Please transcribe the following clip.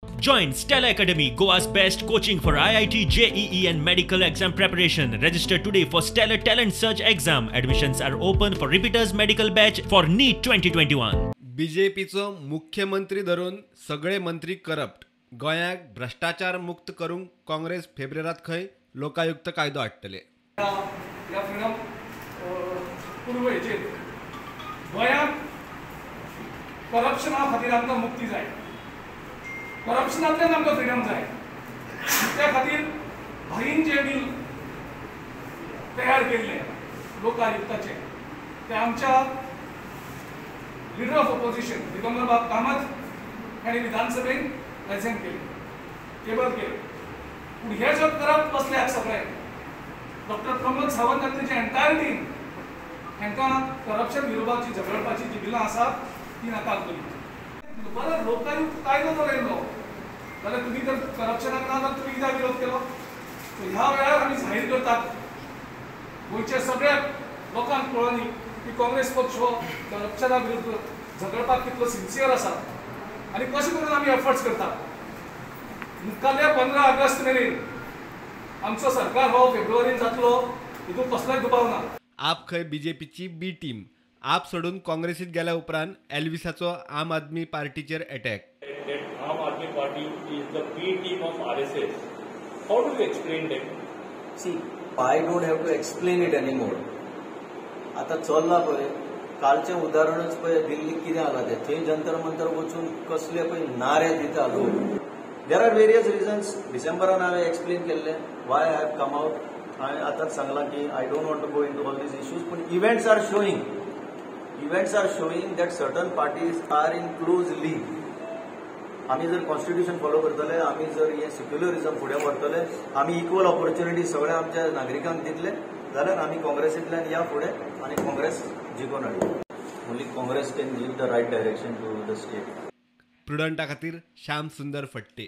Join Stella Academy, Goa's best coaching for IIT, JEE and medical exam preparation. Register today for Stellar Talent Search exam. Admissions are open for repeaters medical batch for NEET 2021. बीजेपीचो मुख्यमंत्री धरून सगळे मंत्री corrupt. गोंयाक भ्रष्टाचार मुक्त करूंक काँग्रेस फेब्रुवारीत खंय लोकायुक्त कायदो हाडटले. या फ्रीडम पूर्वेचेर गोंयाक करप्शना खातीर आमकां मुक्ती जाय. करप्शनांतल्यान आमकां फ्रीडम जाय. त्या खातीर भाईन जे बील तयार केल्ले लोकायुक्ताचे ते आमच्या लीडर ऑफ ऑपोजिशन दिगंबर बाब कामत हांणी विधानसभेन प्रेझेंट केले, टेबल केले. पूण हे जर करप बसल्याक सगळे डॉक्टर प्रमोद सावंत आनी तेजी एंटायर टीम हांकां करप्शन विरोधाची झगडपाची जी बिलां आसा ती नाका केली. बरं लोकायुक्त कायदो जर येयलो जाल्यार तुमी जर करप्शनाक ना जाल्यार तुमी कित्याक विरोध केलो? ह्या वेळार आमी जाहीर करतात गोंयच्या सगळ्या लोकांक कळोनी की काँग्रेस पक्ष हो करप्शना विरुद्ध झगडपाक कितलो सिन्सियर आसा आनी कशें करून आमी एफर्ट्स करतात. मुखाल्ल्या 15 ऑगस्ट मेरेन आमचो सरकार हो फेब्रुवारीन जातलो हितून कसलोय दुबाव ना. आप खंय बीजेपीची बी टीम. आप सोडून काँग्रेसीत गेल्या उपरांत एल्विसाचो आम आदमी पार्टीचेर attack. Aam Aadmi Party is the B team of RSS. How do you explain that? See, I don't have to explain it anymore. आता चल्ला पळय कालचे उदाहरणच पळय दिल्लीत कितें जालां तें. थंय जंतर मंतर वचून कसले पळय नारे दिता लोक. There are various reasons. डिसेंबरान हांवें एक्सप्लेन केल्लें why I have come out. हांवें आतांच सांगलां की I don't want to go in to all these issues. पूण events are showing that certain parties are in close league. आमी जर कॉन्स्टिट्यूशन फॉलो करतले, आमी जर हे सेक्युलरिझम फुडें व्हरतले, आमी इक्वल ऑपॉर्च्युनिटी सगळ्या आमच्या नागरिकांक दितले जाल्यार आमी काँग्रेसींतल्यान या फुडें आनी काँग्रेस जिखून हाडटली. Only Congress can give the right direction to the state. प्रुडंटा खातीर श्याम सुंदर फडते.